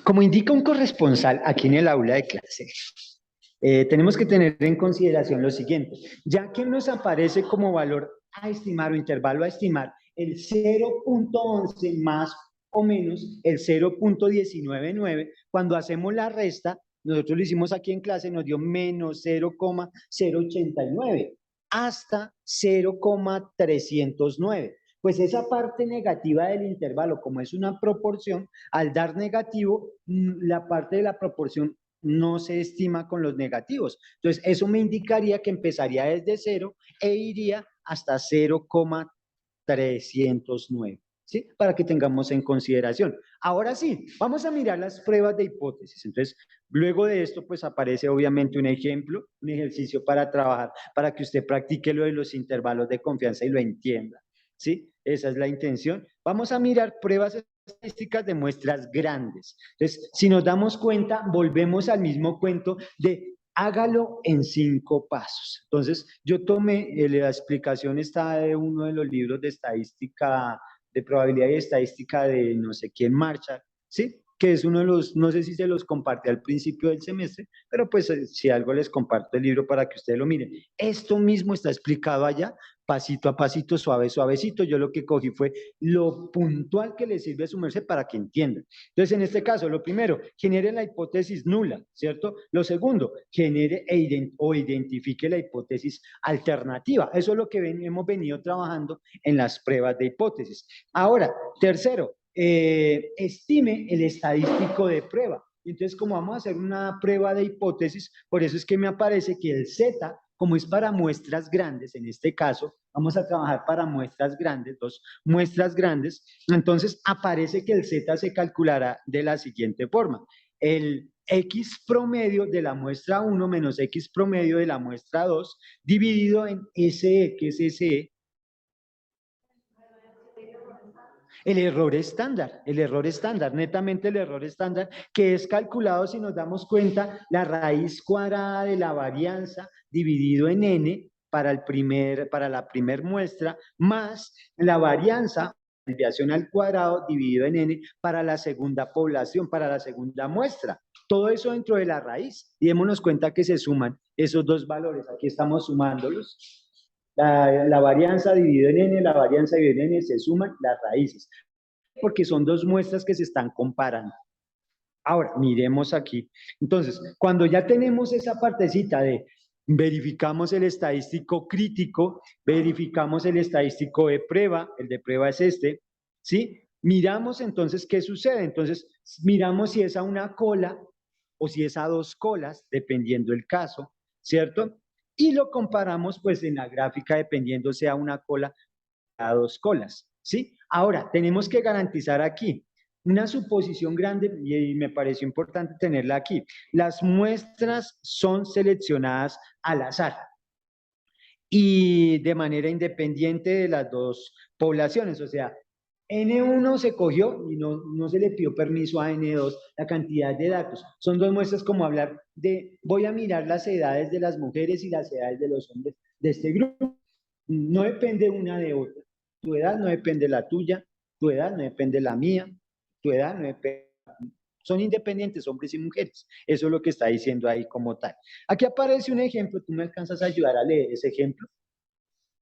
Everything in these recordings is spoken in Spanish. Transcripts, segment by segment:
Como indica un corresponsal aquí en el aula de clase, tenemos que tener en consideración lo siguiente, ya que nos aparece como valor a estimar o intervalo a estimar el 0.11 más o menos el 0.199, cuando hacemos la resta, nosotros lo hicimos aquí en clase, nos dio menos 0,089 hasta 0,309. Pues esa parte negativa del intervalo, como es una proporción, al dar negativo, la parte de la proporción no se estima con los negativos. Entonces, eso me indicaría que empezaría desde 0 e iría hasta 0,309. ¿Sí? Para que tengamos en consideración. Ahora sí, vamos a mirar las pruebas de hipótesis. Entonces, luego de esto, pues aparece obviamente un ejemplo, un ejercicio para trabajar, para que usted practique lo de los intervalos de confianza y lo entienda. ¿Sí? Esa es la intención. Vamos a mirar pruebas estadísticas de muestras grandes. Entonces, si nos damos cuenta, volvemos al mismo cuento de hágalo en 5 pasos. Entonces, yo tomé, la explicación está de uno de los libros de estadística, de probabilidad y estadística de no sé quién marcha, ¿sí? Que es uno de los, no sé si se los compartí al principio del semestre, pero pues si algo les comparto el libro para que ustedes lo miren. Esto mismo está explicado allá, pasito a pasito, suave, suavecito. Yo lo que cogí fue lo puntual que le sirve a su merced para que entiendan. Entonces, en este caso, lo primero, genere la hipótesis nula, ¿cierto? Lo segundo, genere o identifique la hipótesis alternativa. Eso es lo que hemos venido trabajando en las pruebas de hipótesis. Ahora, tercero, estime el estadístico de prueba. Entonces, como vamos a hacer una prueba de hipótesis, por eso es que me aparece que el Z, como es para muestras grandes, en este caso, vamos a trabajar para muestras grandes, 2 muestras grandes, entonces aparece que el Z se calculará de la siguiente forma. El X promedio de la muestra 1 menos X promedio de la muestra 2 dividido en SE, que es SE, el error estándar, netamente el error estándar, que es calculado, si nos damos cuenta, la raíz cuadrada de la varianza dividido en n para la primera muestra, más la varianza, desviación al cuadrado dividido en n para la segunda población, para la segunda muestra. Todo eso dentro de la raíz. Y démonos cuenta que se suman esos dos valores. Aquí estamos sumándolos. La varianza dividida en n, la varianza dividida en n, se suman las raíces, porque son dos muestras que se están comparando. Ahora, miremos aquí. Entonces, cuando ya tenemos esa partecita de verificamos el estadístico crítico, verificamos el estadístico de prueba, el de prueba es este, ¿sí? Miramos entonces qué sucede. Entonces, miramos si es a una cola o si es a 2 colas, dependiendo el caso, ¿cierto? Y lo comparamos pues en la gráfica dependiendo sea una cola a 2 colas, ¿sí? Ahora, tenemos que garantizar aquí una suposición grande y me pareció importante tenerla aquí. Las muestras son seleccionadas al azar y de manera independiente de las dos poblaciones, o sea, N1 se cogió y no se le pidió permiso a N2, la cantidad de datos. Son dos muestras como hablar de, voy a mirar las edades de las mujeres y las edades de los hombres de este grupo. No depende una de otra. Tu edad no depende de la tuya, tu edad no depende de la mía, tu edad no depende. Son independientes, hombres y mujeres. Eso es lo que está diciendo ahí como tal. Aquí aparece un ejemplo, ¿tú me alcanzas a ayudar a leer ese ejemplo?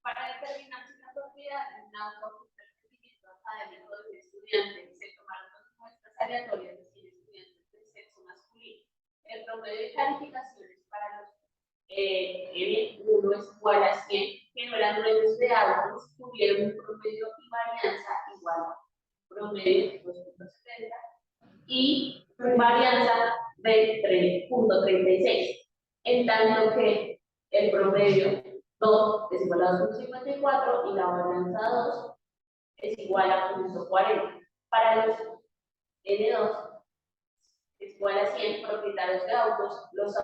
Para determinar si una propiedad de un auto cumple el requerimiento académico de un estudiante, se tomaron dos muestras aleatorias de 100 estudiantes del sexo masculino. El promedio de calificaciones para los N1 es igual a 100, que no eran dueños de autos, tuvieron un promedio y varianza igual a promedio de 2.70 y varianza de 3.36, en tanto que el promedio 2 es igual a 2.54 y la varianza 2 es igual a 0.40. Para los N2 es igual a 100 propietarios de autos, los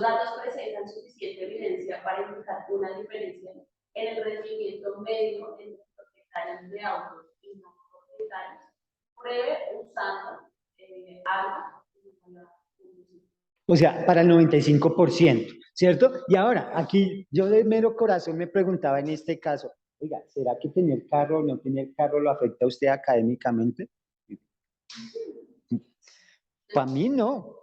datos presentan suficiente evidencia para indicar una diferencia en el rendimiento medio entre propietarios de autos y no propietarios. Pruebe usando algo. O sea, para el 95%, ¿cierto? Y ahora, aquí yo de mero corazón me preguntaba en este caso, oiga, ¿será que tener carro o no tener carro lo afecta a usted académicamente? Para mí no.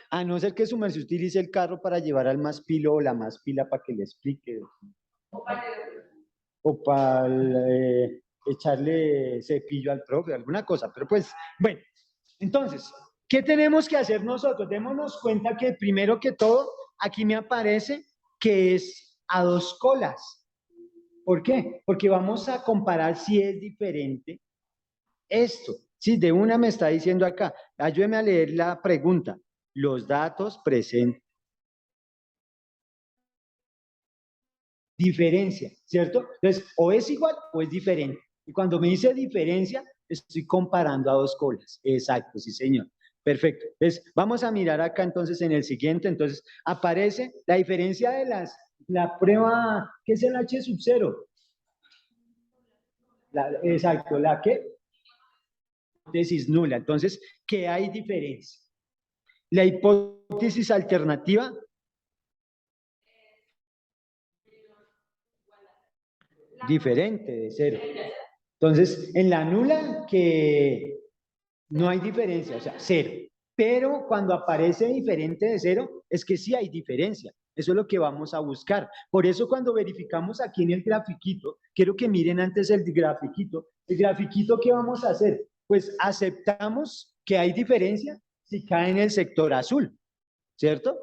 A no ser que su merced utilice el carro para llevar al más pilo o la más pila para que le explique. O para echarle cepillo al profe, alguna cosa. Pero pues, bueno, entonces, ¿qué tenemos que hacer nosotros? Démonos cuenta que primero que todo, aquí me aparece que es a dos colas. ¿Por qué? Porque vamos a comparar si es diferente esto. Sí, de una me está diciendo acá, ayúdeme a leer la pregunta. Los datos presentes. Diferencia, ¿cierto? Entonces, o es igual o es diferente. Y cuando me dice diferencia, estoy comparando a dos colas. Exacto, sí, señor. Perfecto. Entonces, vamos a mirar acá entonces en el siguiente. Entonces, aparece la diferencia de la prueba, ¿qué es el H sub 0? Exacto, ¿la qué? Hipótesis nula. Entonces, ¿qué hay diferencia? La hipótesis alternativa diferente de cero. Entonces, en la nula que no hay diferencia, o sea, cero. Pero cuando aparece diferente de cero, es que sí hay diferencia. Eso es lo que vamos a buscar. Por eso cuando verificamos aquí en el grafiquito, quiero que miren antes el grafiquito. El grafiquito, ¿qué vamos a hacer? Pues aceptamos que hay diferencia si cae en el sector azul, ¿cierto?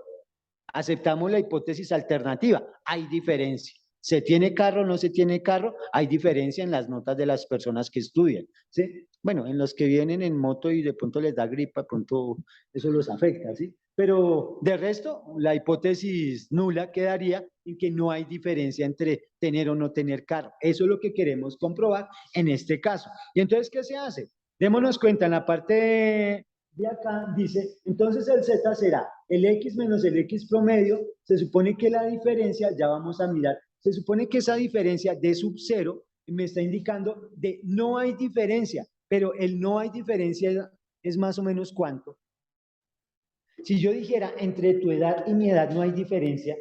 Aceptamos la hipótesis alternativa, hay diferencia. ¿Se tiene carro o no se tiene carro? Hay diferencia en las notas de las personas que estudian, ¿sí? Bueno, en los que vienen en moto y de pronto les da gripa, de pronto eso los afecta, ¿sí? Pero de resto, la hipótesis nula quedaría en que no hay diferencia entre tener o no tener carro. Eso es lo que queremos comprobar en este caso. ¿Y entonces qué se hace? Démonos cuenta, en la parte de acá dice, entonces el Z será el X menos el X promedio, se supone que la diferencia, ya vamos a mirar, se supone que esa diferencia de sub 0 me está indicando de no hay diferencia, pero el no hay diferencia es más o menos ¿cuánto? Si yo dijera entre tu edad y mi edad no hay diferencia,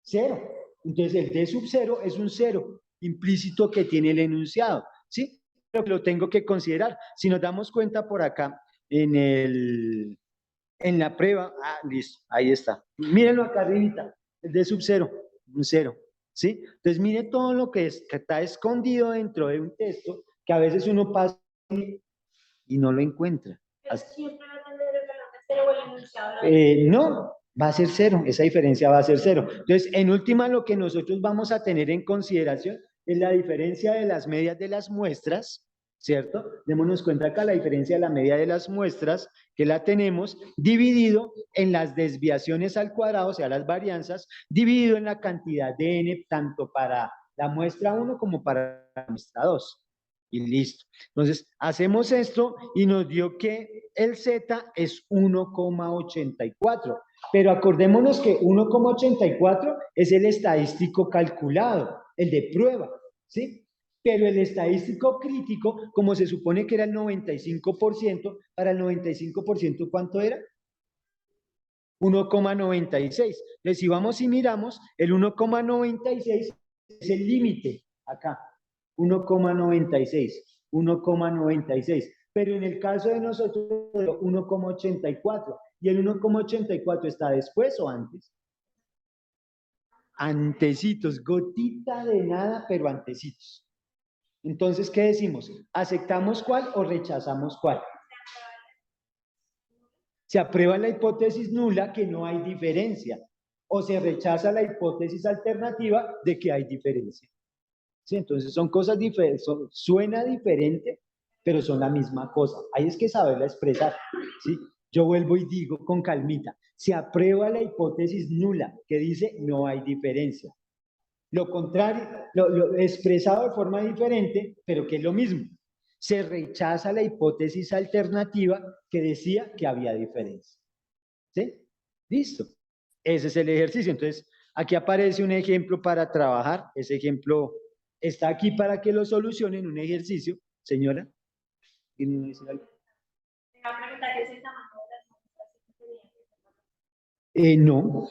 0. Entonces el D sub 0 es un 0 implícito que tiene el enunciado, ¿sí? Pero lo tengo que considerar. Si nos damos cuenta por acá, en la prueba, listo, ahí está. Mírenlo acá arribita, el D sub 0, un 0, ¿sí? Entonces mire todo lo que está escondido dentro de un texto que a veces uno pasa y no lo encuentra. Siempre va a tener el valor de 0 o el enunciado. No, va a ser 0, esa diferencia va a ser 0. Entonces, en última, lo que nosotros vamos a tener en consideración es la diferencia de las medias de las muestras, ¿cierto? Démonos cuenta acá la diferencia de la media de las muestras, que la tenemos dividido en las desviaciones al cuadrado, o sea, las varianzas, dividido en la cantidad de n, tanto para la muestra 1 como para la muestra 2. Y listo. Entonces, hacemos esto y nos dio que el Z es 1,84. Pero acordémonos que 1,84 es el estadístico calculado, el de prueba, ¿sí? Pero el estadístico crítico, como se supone que era el 95%, para el 95%, ¿cuánto era? 1,96. Entonces, si vamos y miramos, el 1,96 es el límite acá. 1,96, 1,96. Pero en el caso de nosotros, 1,84. ¿Y el 1,84 está después o antes? Antecitos, gotita de nada, pero antecitos. Entonces, ¿qué decimos? ¿Aceptamos cuál o rechazamos cuál? Se aprueba la hipótesis nula que no hay diferencia, o se rechaza la hipótesis alternativa de que hay diferencia. ¿Sí? Entonces son cosas diferentes, suena diferente, pero son la misma cosa. Ahí es que saberla expresar, ¿sí? Yo vuelvo y digo con calmita, se aprueba la hipótesis nula que dice no hay diferencia. Lo contrario, lo expresado de forma diferente, pero que es lo mismo. Se rechaza la hipótesis alternativa que decía que había diferencia. ¿Sí? Listo. Ese es el ejercicio. Entonces, aquí aparece un ejemplo para trabajar. Ese ejemplo está aquí para que lo solucionen, un ejercicio. Señora, ¿tiene decir algo? No,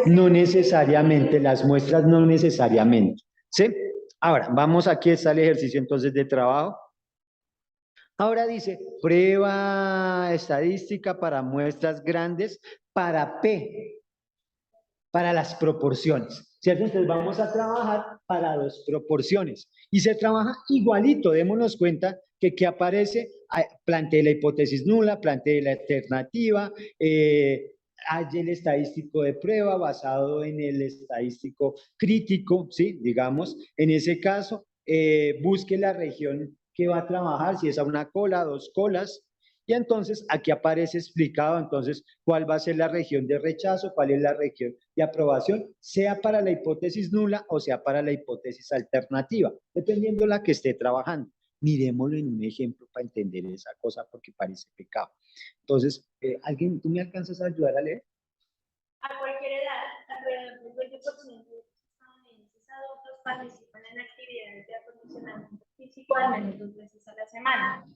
no necesariamente, las muestras no necesariamente. ¿Sí? Ahora, vamos aquí, está el ejercicio entonces de trabajo. Ahora dice, prueba estadística para muestras grandes, para P, para las proporciones, ¿cierto? Entonces vamos a trabajar para dos proporciones. Y se trabaja igualito, démonos cuenta que aparece, plantee la hipótesis nula, plantee la alternativa, hay el estadístico de prueba basado en el estadístico crítico, ¿sí? Digamos, en ese caso, busque la región que va a trabajar, si es a una cola, dos colas, y entonces aquí aparece explicado entonces cuál va a ser la región de rechazo, cuál es la región de aprobación, sea para la hipótesis nula o sea para la hipótesis alternativa, dependiendo de la que esté trabajando. Miremoslo en un ejemplo para entender esa cosa porque parece pecado. Entonces, ¿alguien, tú me alcanzas a ayudar a leer? A cualquier edad, alrededor del 20% de los estadounidenses adultos participan en actividades de acondicionamiento físico al menos 2 veces a la semana.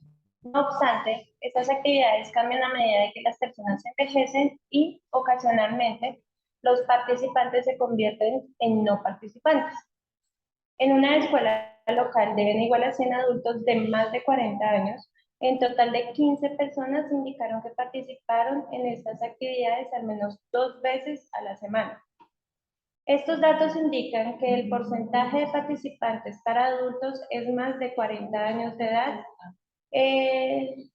No obstante, estas actividades cambian a medida de que las personas envejecen y, ocasionalmente, los participantes se convierten en no participantes. En una escuela local de igualación 100 adultos de más de 40 años, en total de 15 personas indicaron que participaron en estas actividades al menos 2 veces a la semana. Estos datos indican que el porcentaje de participantes para adultos es más de 40 años de edad. Es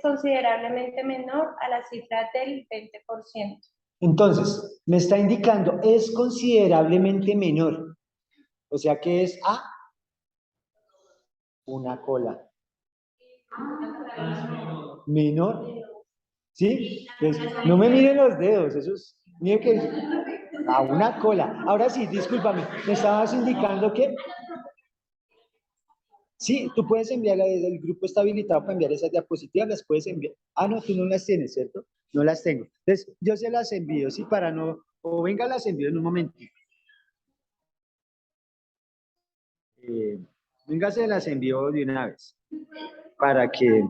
considerablemente menor a la cifra del 20%. Entonces, me está indicando, es considerablemente menor. O sea que es a una cola. Menor. ¿Sí? Entonces, no me miren los dedos, eso es, mire que a una cola. Ahora sí, discúlpame, me estabas indicando que sí, tú puedes enviar, el grupo está habilitado para enviar esas diapositivas, las puedes enviar. Ah, no, tú no las tienes, ¿cierto? No las tengo. Entonces, yo se las envío, sí, para no, o venga, las envío en un momento. Venga, se las envío de una vez, para que...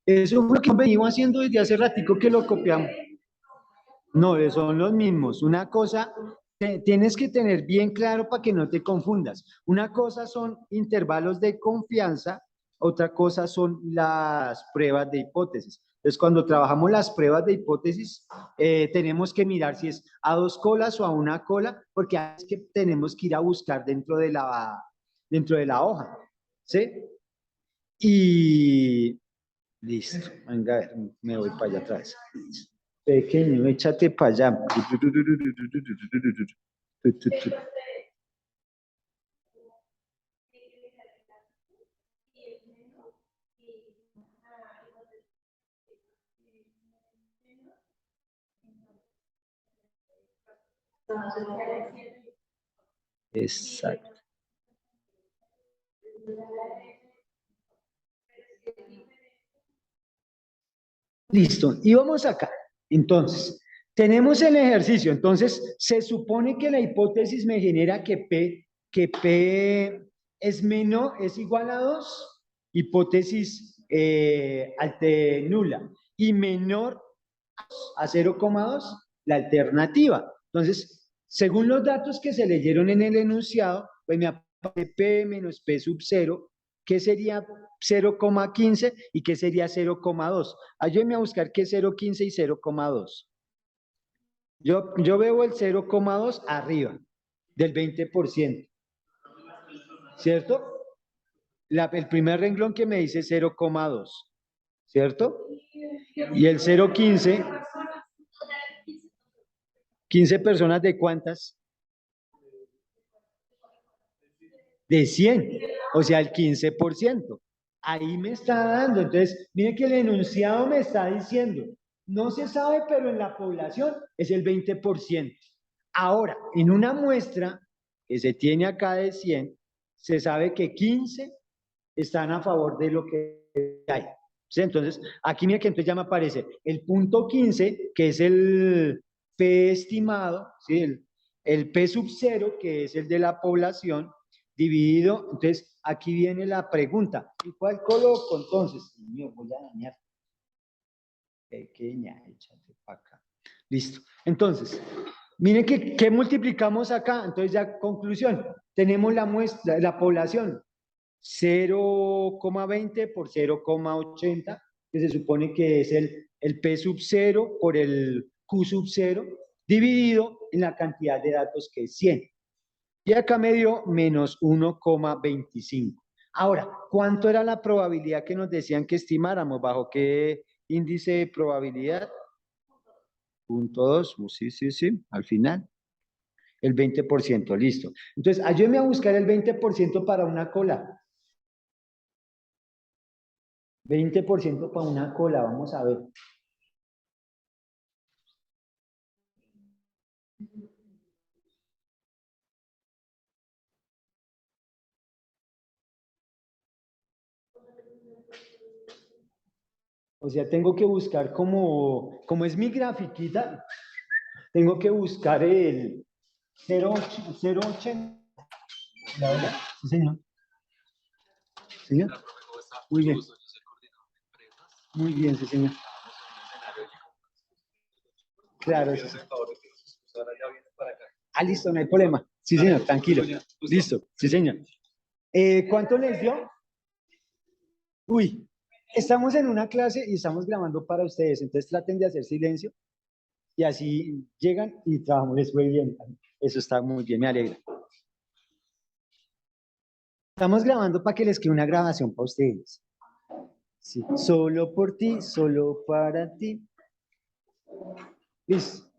Eso fue lo que venimos haciendo desde hace ratico que lo copiamos. No, son los mismos. Una cosa, tienes que tener bien claro para que no te confundas. Una cosa son intervalos de confianza, otra cosa son las pruebas de hipótesis. Entonces, cuando trabajamos las pruebas de hipótesis, tenemos que mirar si es a dos colas o a una cola, porque es que tenemos que ir a buscar dentro de la hoja. ¿Sí? Y listo. Venga, a ver, me voy para allá atrás. Pequeño, échate para allá. Exacto. Listo. Y vamos acá. Entonces, tenemos el ejercicio. Entonces, se supone que la hipótesis me genera que P es menor, es igual a 2, hipótesis nula, y menor a 0,2, la alternativa. Entonces, según los datos que se leyeron en el enunciado, pues me aparece P menos P sub 0, ¿qué sería 0,15 y qué sería 0,2? Ayúdenme a buscar qué es 0,15 y 0,2. Yo veo el 0,2 arriba del 20%, ¿cierto? El primer renglón que me dice 0,2, ¿cierto? Y el 0,15, 15 personas de cuántas? De 100, o sea, el 15%. Ahí me está dando. Entonces, miren que el enunciado me está diciendo, no se sabe, pero en la población es el 20%. Ahora, en una muestra que se tiene acá de 100, se sabe que 15 están a favor de lo que hay. ¿Sí? Entonces, aquí mira que entonces ya me aparece el punto 15, que es el P estimado, ¿sí? El P sub 0, que es el de la población, dividido. Entonces, aquí viene la pregunta. ¿Y cuál coloco entonces? Mío, voy a dañar. Pequeña, échate para acá. Listo. Entonces, Miren que multiplicamos acá, entonces ya conclusión, tenemos la muestra, la población, 0,20 por 0,80, que se supone que es el P sub 0 por el Q sub 0, dividido en la cantidad de datos que es 100. Y acá me dio menos 1,25. Ahora, ¿cuánto era la probabilidad que nos decían que estimáramos? ¿Bajo qué índice de probabilidad? 0,2, sí, al final. El 20%, listo. Entonces, ayúdeme a buscar el 20% para una cola. 20% para una cola, vamos a ver. O sea, tengo que buscar como es mi grafiquita, tengo que buscar el 0,80. ¿La verdad? Sí, señor. ¿Señor? Muy bien. Muy bien, sí, señor. Claro, sí, sí. Ah, listo, no hay problema. Sí, señor, tranquilo. Listo, sí, señor. ¿Cuánto les dio? Uy, estamos en una clase y estamos grabando para ustedes, entonces traten de hacer silencio y así llegan y trabajamos les fue bien. Eso está muy bien, me alegra. Estamos grabando para que les quede una grabación para ustedes. Sí, solo por ti, solo para ti. Listo.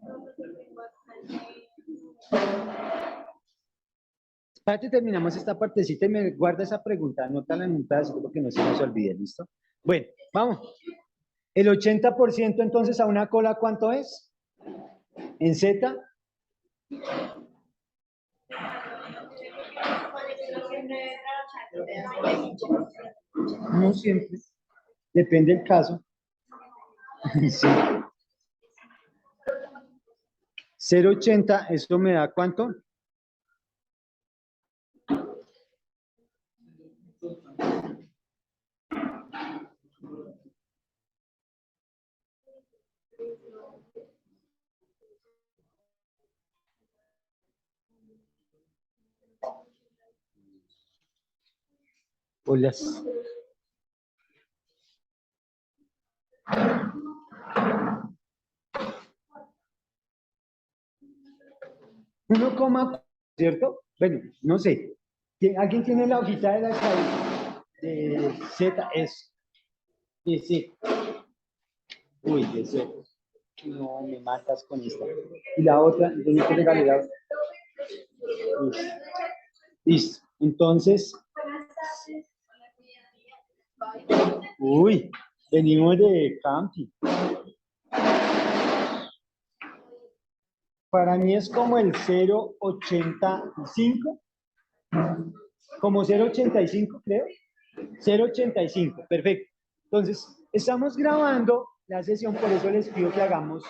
Espérate, terminamos esta partecita y me guarda esa pregunta, anótala en un pedacito porque no se nos olvide, ¿listo? Bueno, vamos. El 80% entonces a una cola, ¿cuánto es? En Z. No siempre. Depende del caso. Sí. 0,80, ¿esto me da cuánto? Hola. 1, ¿cierto? Bueno, no sé. ¿Alguien tiene la hojita de la estadística? De Z, es. De Z. Uy, de Z. No, me matas con esta. Y la otra, entonces te regalé la otra. Listo. Entonces, uy, venimos de camping. Para mí es como el 0,85, como 0,85 creo. 0,85, perfecto. Entonces, estamos grabando la sesión, por eso les pido que hagamos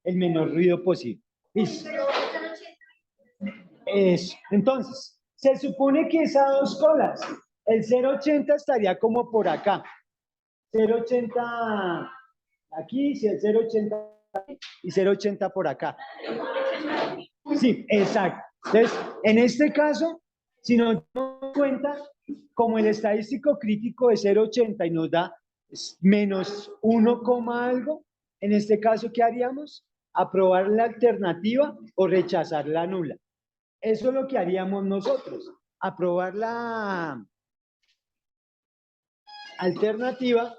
el menor ruido posible. Listo. Eso. Entonces, se supone que es a dos colas. El 0,80 estaría como por acá. 0,80 aquí, si el 0,80 y 0,80 por acá. Sí, exacto. Entonces, en este caso, si nos damos cuenta, como el estadístico crítico es 0,80 y nos da menos 1, algo, en este caso, ¿qué haríamos? Aprobar la alternativa o rechazar la nula. Eso es lo que haríamos nosotros. Aprobar la alternativa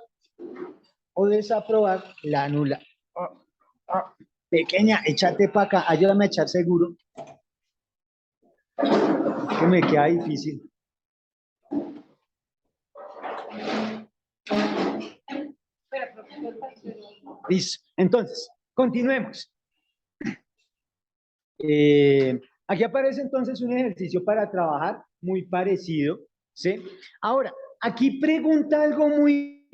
o desaprobar la nula. Pequeña, échate para acá, ayúdame a echar seguro. Que me queda difícil. Listo. Entonces, continuemos. Aquí aparece entonces un ejercicio para trabajar muy parecido, ¿sí? Ahora, aquí pregunta algo muy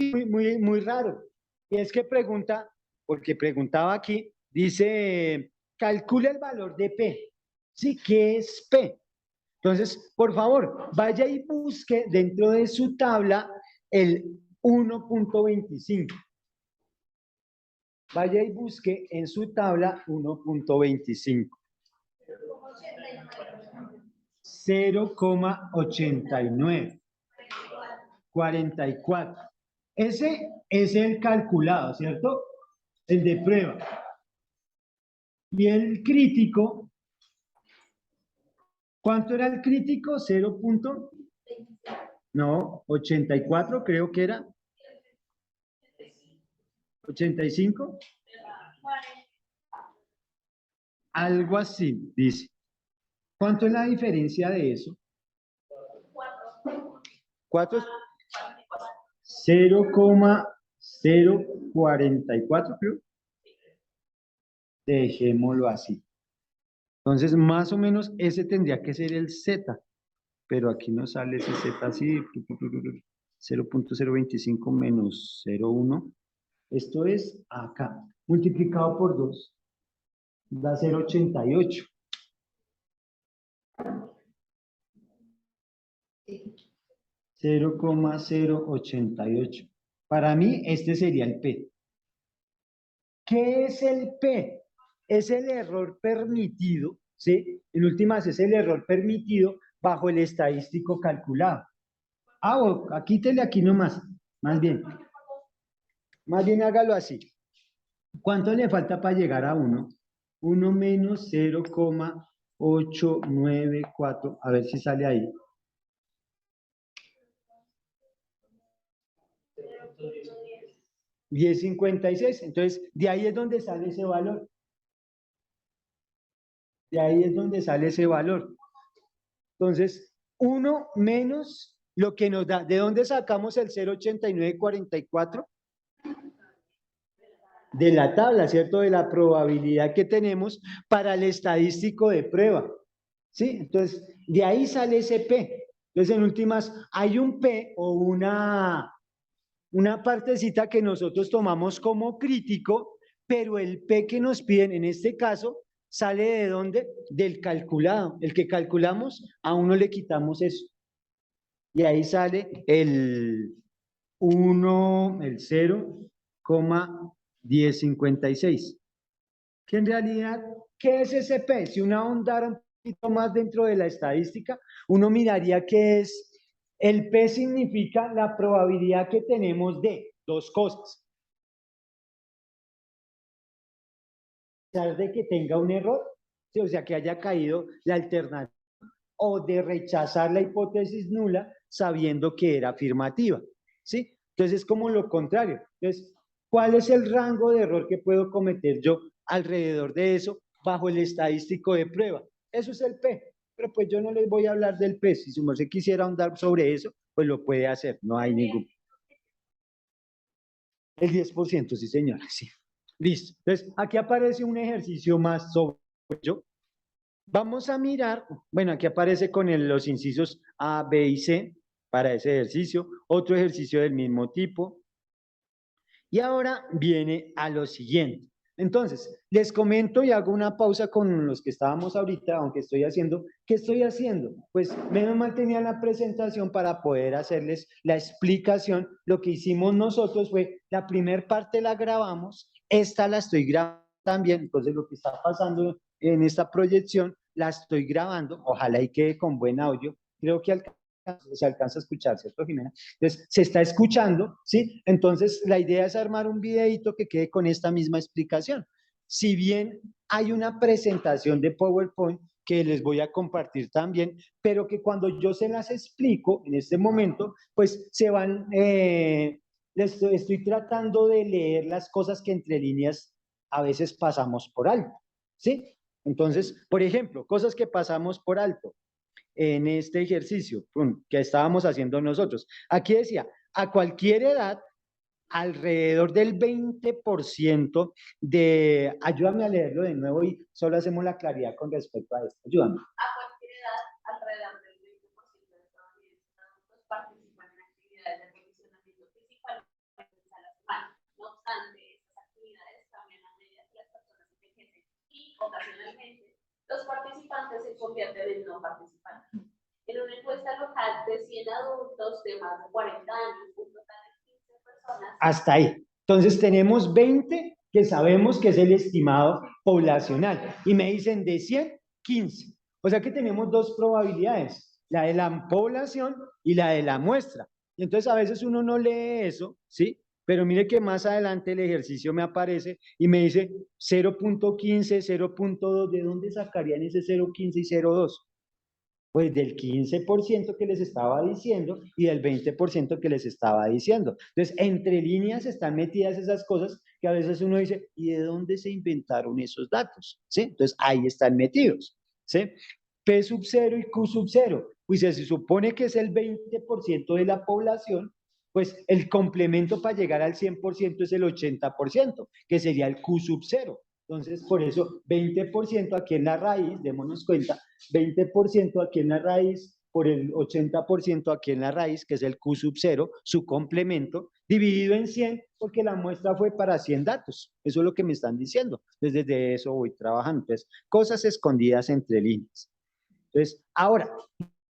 raro. Y es que pregunta, porque preguntaba aquí, dice, calcula el valor de P. ¿Sí? ¿Qué es P? Entonces, por favor, vaya y busque dentro de su tabla el 1,25. Vaya y busque en su tabla 1,25. 0,89. 44. Ese es el calculado, ¿cierto? El de prueba. Y el crítico, ¿cuánto era el crítico? 0. No, 84 creo que era. 85. Algo así, dice. ¿Cuánto es la diferencia de eso? 4. 0,044 creo. Dejémoslo así. Entonces, más o menos, ese tendría que ser el Z. Pero aquí no sale ese Z así. 0,025 menos 0,1. Esto es acá. Multiplicado por 2. Da 0,88. 0,088. Para mí, este sería el P. ¿Qué es el P? Es el error permitido, ¿sí? En últimas, es el error permitido bajo el estadístico calculado. Quítele aquí nomás, más bien. Más bien hágalo así. ¿Cuánto le falta para llegar a 1? 1 menos 0,894. A ver si sale ahí. 10,56. Entonces, de ahí es donde sale ese valor. De ahí es donde sale ese valor. Entonces, 1 menos lo que nos da. ¿De dónde sacamos el 0,8944? De la tabla, ¿cierto? De la probabilidad que tenemos para el estadístico de prueba. ¿Sí? Entonces, de ahí sale ese P. Entonces, en últimas, hay un P o una partecita que nosotros tomamos como crítico, pero el P que nos piden en este caso sale ¿de dónde? Del calculado. El que calculamos, a uno le quitamos eso. Y ahí sale el 1, el 0,1056. Que en realidad, ¿qué es ese P? Si uno ahondara un poquito más dentro de la estadística, uno miraría que es, el P significa la probabilidad que tenemos de dos cosas. A pesar de que tenga un error, ¿sí? O sea, que haya caído la alternativa, o de rechazar la hipótesis nula sabiendo que era afirmativa, ¿sí? Entonces es como lo contrario. Entonces, ¿cuál es el rango de error que puedo cometer yo alrededor de eso bajo el estadístico de prueba? Eso es el P. Pero pues yo no les voy a hablar del P. Si su merced quisiera ahondar sobre eso, pues lo puede hacer. No hay ningún. El 10%, sí, señora, sí. Listo. Entonces, aquí aparece un ejercicio más sobre ello. Vamos a mirar, bueno, aquí aparece con los incisos A, B y C para ese ejercicio, otro ejercicio del mismo tipo. Y ahora viene a lo siguiente. Entonces, les comento y hago una pausa con los que estábamos ahorita, aunque estoy haciendo, ¿qué estoy haciendo? Pues menos mal tenía la presentación para poder hacerles la explicación. Lo que hicimos nosotros fue, la primera parte la grabamos, esta la estoy grabando también, entonces lo que está pasando en esta proyección la estoy grabando, ojalá y quede con buen audio, creo que se alcanza a escuchar, ¿cierto, Jimena? Entonces, se está escuchando, ¿sí? Entonces, la idea es armar un videito que quede con esta misma explicación. Si bien hay una presentación de PowerPoint que les voy a compartir también, pero que cuando yo se las explico en este momento, pues se van, estoy tratando de leer las cosas que entre líneas a veces pasamos por alto, ¿sí? Entonces, por ejemplo, cosas que pasamos por alto en este ejercicio que estábamos haciendo nosotros. Aquí decía, a cualquier edad, alrededor del 20% de, ayúdame a leerlo de nuevo y solo hacemos la claridad con respecto a esto, ayúdame. A cualquier edad, alrededor del 20% de estadounidenses adultos participan en actividades de condicionamiento físico a la semana. No obstante, estas actividades cambian a medida que las personas envejecen y, ocasionalmente, los participantes se convierten en no participantes. En una encuesta local de 100 adultos de más de 40 años, un total de 15 personas. Hasta ahí. Entonces tenemos 20 que sabemos que es el estimado poblacional. Y me dicen de 100, 15. O sea que tenemos dos probabilidades, la de la población y la de la muestra. Y entonces a veces uno no lee eso, ¿sí? Pero mire que más adelante el ejercicio me aparece y me dice 0.15, 0.2, ¿de dónde sacarían ese 0.15 y 0.2? Pues del 15% que les estaba diciendo y del 20% que les estaba diciendo. Entonces, entre líneas están metidas esas cosas que a veces uno dice, ¿y de dónde se inventaron esos datos? ¿Sí? Entonces, ahí están metidos. ¿Sí? P sub 0 y Q sub 0. Pues se supone que es el 20% de la población, pues el complemento para llegar al 100% es el 80%, que sería el Q sub 0. Entonces, por eso, 20% aquí en la raíz, démonos cuenta, 20% aquí en la raíz por el 80% aquí en la raíz, que es el Q sub 0, su complemento, dividido en 100, porque la muestra fue para 100 datos. Eso es lo que me están diciendo. Desde eso voy trabajando. Entonces, cosas escondidas entre líneas. Entonces, ahora,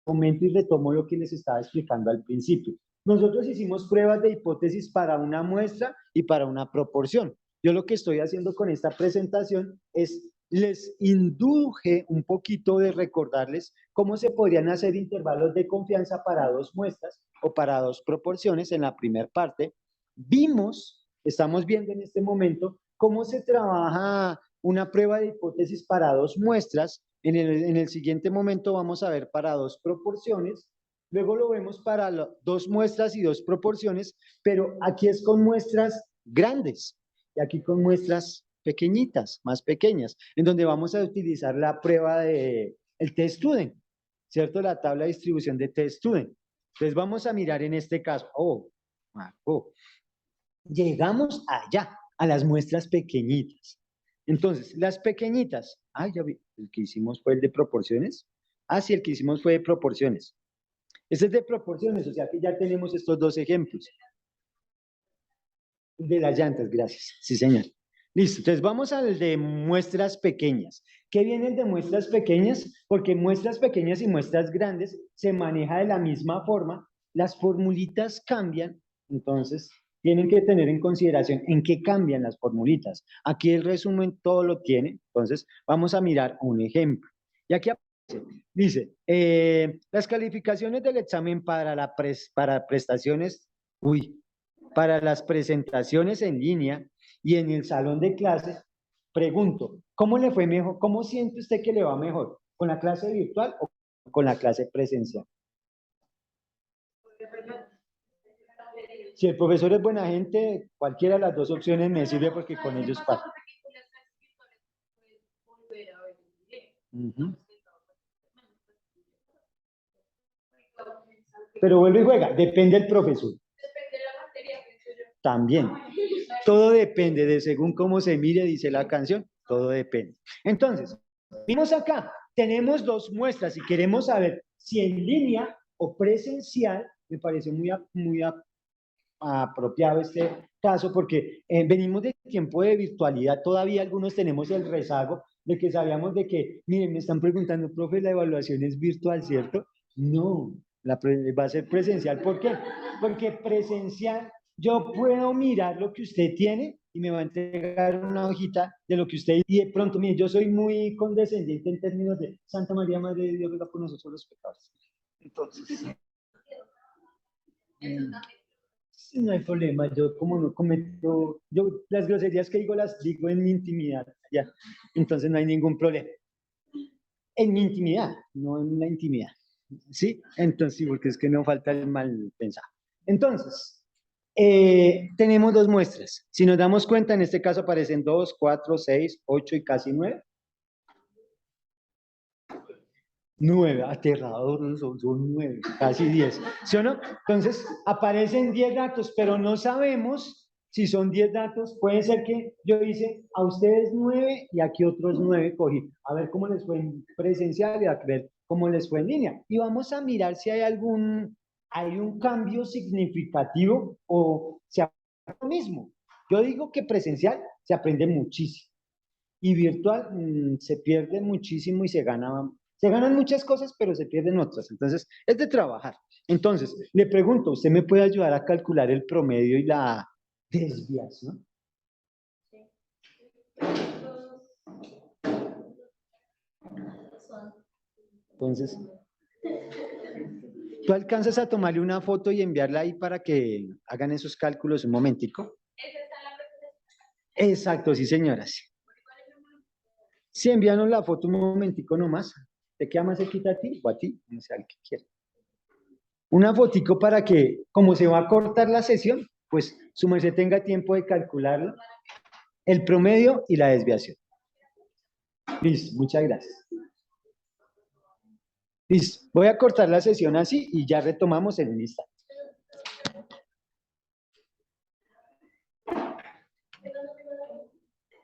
momento y retomo lo que les estaba explicando al principio. Nosotros hicimos pruebas de hipótesis para una muestra y para una proporción. Yo lo que estoy haciendo con esta presentación es les induje un poquito de recordarles cómo se podrían hacer intervalos de confianza para dos muestras o para dos proporciones en la primera parte. Estamos viendo en este momento cómo se trabaja una prueba de hipótesis para dos muestras. En el siguiente momento vamos a ver para dos proporciones. Luego lo vemos para dos muestras y dos proporciones, pero aquí es con muestras grandes y aquí con muestras pequeñitas, más pequeñas, en donde vamos a utilizar la prueba de el t-student, ¿cierto? La tabla de distribución de t-student. Entonces vamos a mirar en este caso. Llegamos allá, a las muestras pequeñitas. Entonces, las pequeñitas, ya vi, el que hicimos fue el de proporciones. Sí, el que hicimos fue de proporciones. Este es de proporciones, o sea que ya tenemos estos dos ejemplos. De las llantas, gracias. Sí, señor. Listo, entonces vamos al de muestras pequeñas. ¿Qué viene el de muestras pequeñas? Porque muestras pequeñas y muestras grandes se maneja de la misma forma, las formulitas cambian, entonces tienen que tener en consideración en qué cambian las formulitas. Aquí el resumen todo lo tiene, entonces vamos a mirar un ejemplo. Y aquí dice, las calificaciones del examen para prestaciones, para las presentaciones en línea y en el salón de clases, pregunto, ¿cómo le fue mejor? ¿Cómo siente usted que le va mejor? ¿Con la clase virtual o con la clase presencial? Si el profesor es buena gente, cualquiera de las dos opciones me sirve porque con ellos pasa. Pero vuelve y juega, depende del profesor. También. Todo depende de según cómo se mire, dice la canción, todo depende. Entonces, vimos acá, tenemos dos muestras y queremos saber si en línea o presencial, me parece muy apropiado este caso porque venimos de tiempo de virtualidad, todavía algunos tenemos el rezago de que sabíamos de que, miren, me están preguntando, profe, la evaluación es virtual, ¿cierto? No, va a ser presencial. ¿Por qué? Porque presencial yo puedo mirar lo que usted tiene y me va a entregar una hojita de lo que usted, y de pronto, mire, yo soy muy condescendiente en términos de Santa María, Madre de Dios, ruega por nosotros los pecadores. Entonces, no hay problema, yo como no cometo, yo las groserías que digo las digo en mi intimidad, ya, entonces no hay ningún problema. En mi intimidad, no en la intimidad, ¿sí? Entonces, sí, porque es que no falta el mal pensado. Entonces, tenemos dos muestras. Si nos damos cuenta, en este caso aparecen 2, 4, 6, 8 y casi 9. 9, aterrador, son 9, casi 10, ¿sí o no? Entonces, aparecen 10 datos, pero no sabemos si son 10 datos. Puede ser que yo hice a ustedes 9 y aquí otros 9 cogí. A ver cómo les fue en presencial y a ver cómo les fue en línea. Y vamos a mirar si hay un cambio significativo o se aprende lo mismo. Yo digo que presencial se aprende muchísimo y virtual se pierde muchísimo y se ganan muchas cosas, pero se pierden otras. Entonces, es de trabajar. Entonces, le pregunto, ¿usted me puede ayudar a calcular el promedio y la desviación? Entonces, tú alcanzas a tomarle una foto y enviarla ahí para que hagan esos cálculos un momentico. ¿Esa está en la presentación? Exacto, sí, señora. Sí, sí, envíanos la foto un momentico nomás. ¿Te queda más cerquita a ti o a ti? No sé, al que quiera. Una fotico para que, como se va a cortar la sesión, pues su merced tenga tiempo de calcularlo, el promedio y la desviación. Listo, muchas gracias. Listo, voy a cortar la sesión así y ya retomamos en un instante.